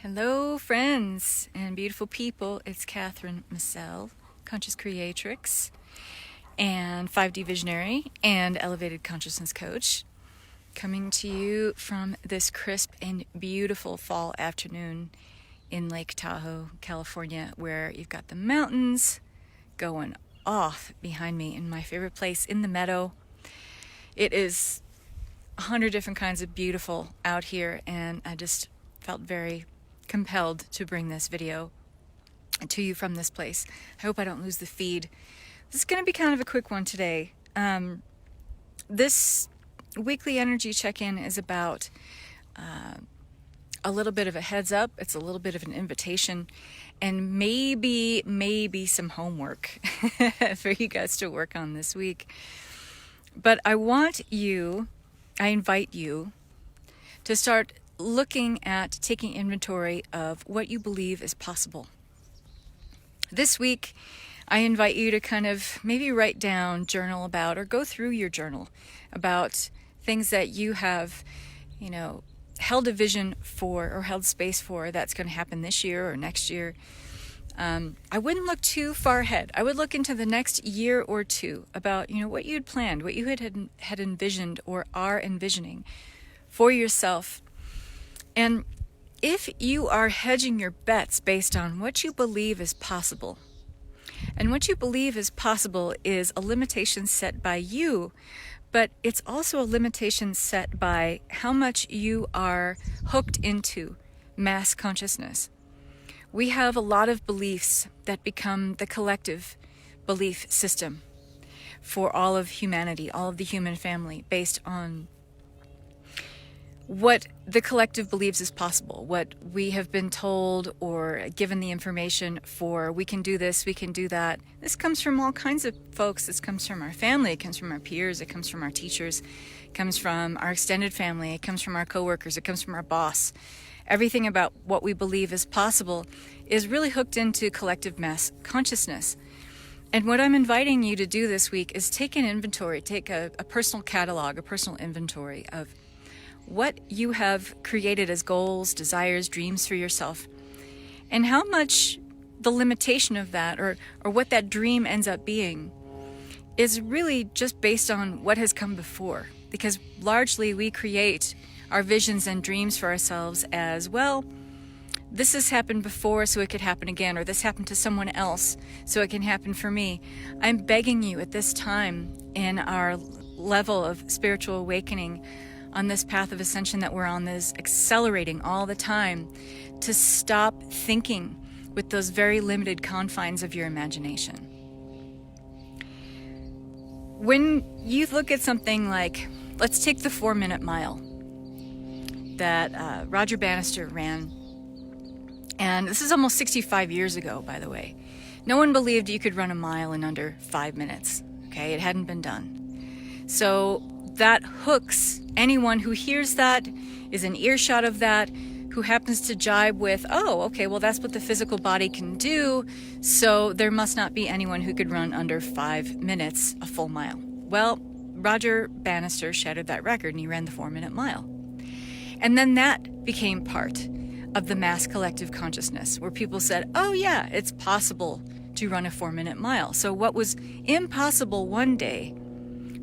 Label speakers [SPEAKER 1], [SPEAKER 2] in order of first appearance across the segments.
[SPEAKER 1] Hello, friends and beautiful people. It's Kathryn Massell, conscious creatrix and 5D visionary and elevated consciousness coach, coming to you from this crisp and beautiful fall afternoon in Lake Tahoe, California, where you've got the mountains going off behind me in my favorite place in the meadow. It is 100 different kinds of beautiful out here, and I just felt very compelled to bring this video to you from this place. I hope I don't lose the feed. This is going to be kind of a quick one today. This weekly energy check-in is about a little bit of a heads up. It's a little bit of an invitation and maybe some homework for you guys to work on this week. But I invite you to start looking at taking inventory of what you believe is possible. This week, I invite you to kind of maybe write down, journal about, or go through your journal about things that you have, held a vision for or held space for that's going to happen this year or next year. I wouldn't look too far ahead. I would look into the next year or two about, what you had planned, what you had envisioned or are envisioning for yourself. And if you are hedging your bets based on what you believe is possible, and what you believe is possible is a limitation set by you, but it's also a limitation set by how much you are hooked into mass consciousness. We have a lot of beliefs that become the collective belief system for all of humanity, all of the human family, based on what the collective believes is possible, what we have been told or given the information for. We can do this, we can do that. This comes from all kinds of folks. This comes from our family, it comes from our peers, it comes from our teachers, it comes from our extended family, it comes from our coworkers, it comes from our boss. Everything about what we believe is possible is really hooked into collective mass consciousness. And what I'm inviting you to do this week is take an inventory, take a personal catalog, a personal inventory of what you have created as goals, desires, dreams for yourself, and how much the limitation of that or what that dream ends up being is really just based on what has come before. Because largely we create our visions and dreams for ourselves as, well, this has happened before so it could happen again, or this happened to someone else so it can happen for me. I'm begging you at this time in our level of spiritual awakening on this path of ascension that we're on, this accelerating all the time, to stop thinking with those very limited confines of your imagination. When you look at something like, let's take the 4-minute mile that Roger Bannister ran, and this is almost 65 years ago, by the way. No one believed you could run a mile in under 5 minutes. Okay, it hadn't been done. So that hooks anyone who hears that, is an earshot of that, who happens to jibe with, oh, okay, well, that's what the physical body can do, so there must not be anyone who could run under 5 minutes a full mile. Well, Roger Bannister shattered that record, and he ran the 4-minute mile. And then that became part of the mass collective consciousness, where people said, oh yeah, it's possible to run a 4-minute mile. So what was impossible one day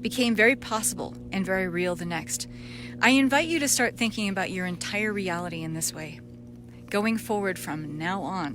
[SPEAKER 1] became very possible and very real the next. I invite you to start thinking about your entire reality in this way, going forward from now on.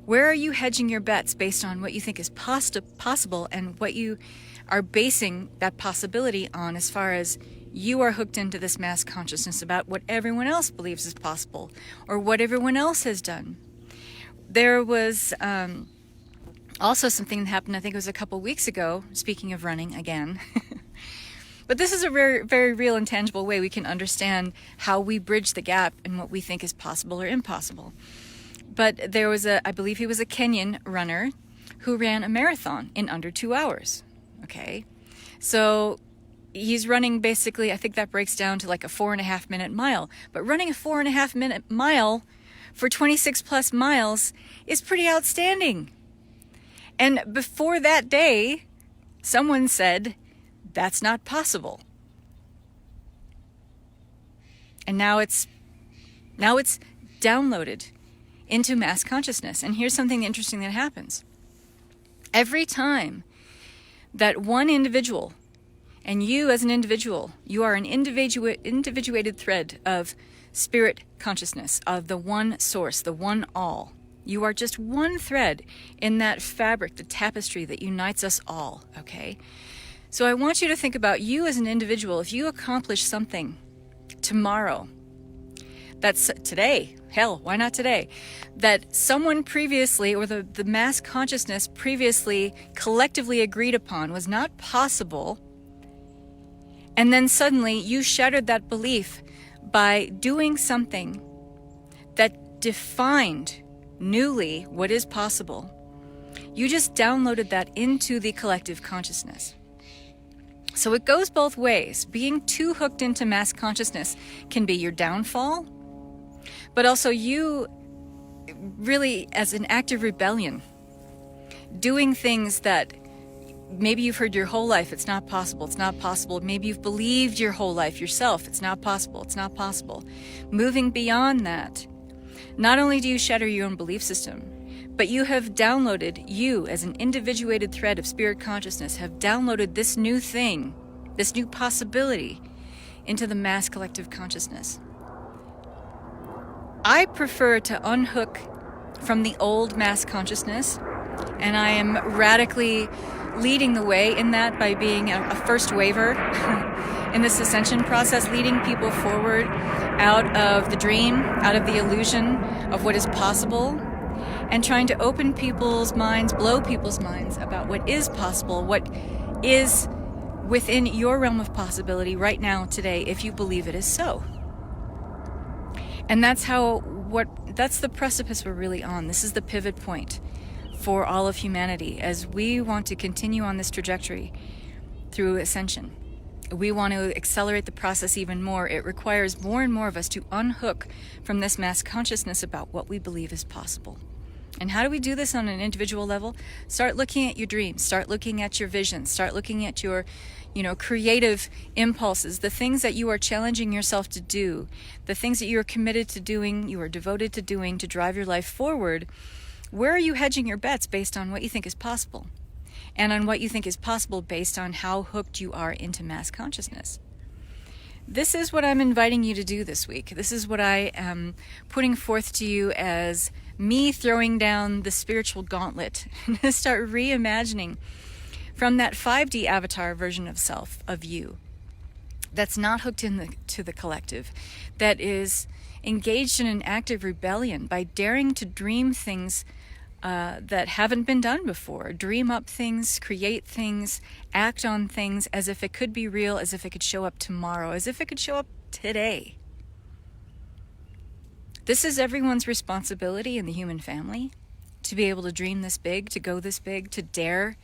[SPEAKER 1] Where are you hedging your bets based on what you think is possible and what you are basing that possibility on, as far as you are hooked into this mass consciousness about what everyone else believes is possible or what everyone else has done? There was also something that happened, I think it was a couple weeks ago, speaking of running again. But this is a very, very real and tangible way we can understand how we bridge the gap in what we think is possible or impossible. But there was I believe he was a Kenyan runner who ran a marathon in under 2 hours. Okay. So he's running basically, I think that breaks down to like a 4.5-minute mile. But running a 4.5-minute mile for 26 plus miles is pretty outstanding. And before that day, someone said, that's not possible. And now it's downloaded into mass consciousness. And here's something interesting that happens. Every time that one individual, and you as an individual, you are an individuated thread of spirit consciousness, of the one source, the one all. You are just one thread in that fabric, the tapestry that unites us all, okay? So I want you to think about you as an individual. If you accomplish something tomorrow, that's today, hell, why not today, that someone previously, or the mass consciousness previously collectively agreed upon was not possible, and then suddenly you shattered that belief by doing something that defined newly what is possible. You just downloaded that into the collective consciousness. So it goes both ways. Being too hooked into mass consciousness can be your downfall, but also you really, as an act of rebellion, doing things that maybe you've heard your whole life, it's not possible, it's not possible. Maybe you've believed your whole life yourself, it's not possible, it's not possible. Moving beyond that, not only do you shatter your own belief system, but you have downloaded, you as an individuated thread of spirit consciousness, have downloaded this new thing, this new possibility into the mass collective consciousness. I prefer to unhook from the old mass consciousness, and I am radically leading the way in that by being a first waver in this ascension process, leading people forward out of the dream, out of the illusion of what is possible, and trying to open people's minds, blow people's minds about what is possible, what is within your realm of possibility right now, today, if you believe it is so. And that's the precipice we're really on. This is the pivot point for all of humanity as we want to continue on this trajectory through ascension. We want to accelerate the process even more. It requires more and more of us to unhook from this mass consciousness about what we believe is possible. And how do we do this on an individual level? Start looking at your dreams, start looking at your visions, start looking at your, creative impulses, the things that you are challenging yourself to do, the things that you are committed to doing, you are devoted to doing to drive your life forward. Where are you hedging your bets based on what you think is possible? And on what you think is possible based on how hooked you are into mass consciousness. This is what I'm inviting you to do this week. This is what I am putting forth to you as me throwing down the spiritual gauntlet to start reimagining from that 5D avatar version of self, of you, that's not hooked to the collective, that is engaged in an active rebellion by daring to dream things that haven't been done before. Dream up things, create things, act on things as if it could be real, as if it could show up tomorrow, as if it could show up today. This is everyone's responsibility in the human family, to be able to dream this big, to go this big, to dare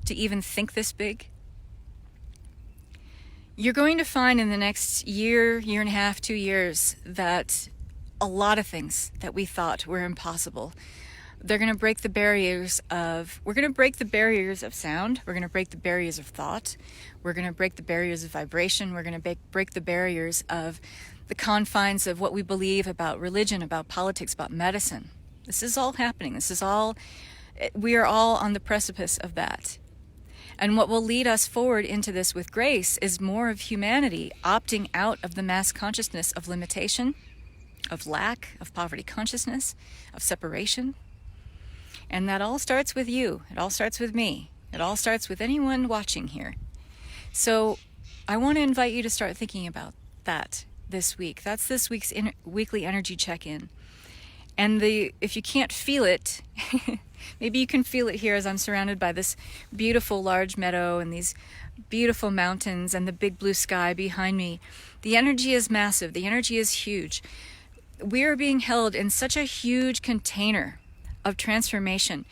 [SPEAKER 1] to even think this big. You're going to find in the next year, year and a half, 2 years, that a lot of things that we thought were impossible, they're going to break the barriers of, we're going to break the barriers of sound, we're going to break the barriers of thought, we're going to break the barriers of vibration, we're going to break the barriers of the confines of what we believe about religion, about politics, about medicine. This is all happening. We are all on the precipice of that. And what will lead us forward into this with grace is more of humanity opting out of the mass consciousness of limitation, of lack, of poverty consciousness, of separation. And that all starts with you. It all starts with me. It all starts with anyone watching here. So I want to invite you to start thinking about that this week. That's this week's weekly energy check-in. And if you can't feel it, maybe you can feel it here as I'm surrounded by this beautiful large meadow and these beautiful mountains and the big blue sky behind me. The energy is massive. The energy is huge. We are being held in such a huge container of transformation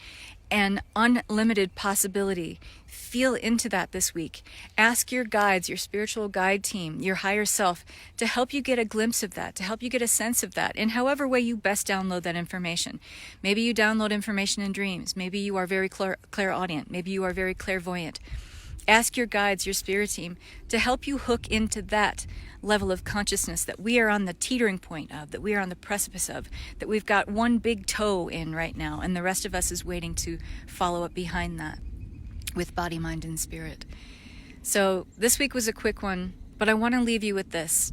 [SPEAKER 1] and unlimited possibility. Feel into that this week. Ask your guides, your spiritual guide team, your higher self, to help you get a glimpse of that, to help you get a sense of that in however way you best download that information. Maybe you download information in dreams. Maybe you are very clairaudient. Maybe you are very clairvoyant. Ask your guides, your spirit team, to help you hook into that level of consciousness that we are on the teetering point of, that we are on the precipice of, that we've got one big toe in right now, and the rest of us is waiting to follow up behind that with body, mind, and spirit. So this week was a quick one, but I want to leave you with this.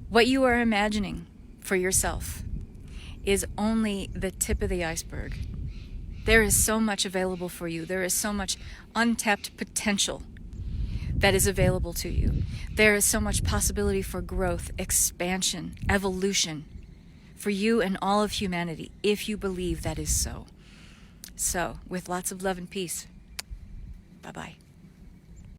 [SPEAKER 1] What you are imagining for yourself is only the tip of the iceberg. There is so much available for you. There is so much untapped potential that is available to you. There is so much possibility for growth, expansion, evolution for you and all of humanity, if you believe that is so. So, with lots of love and peace, bye-bye.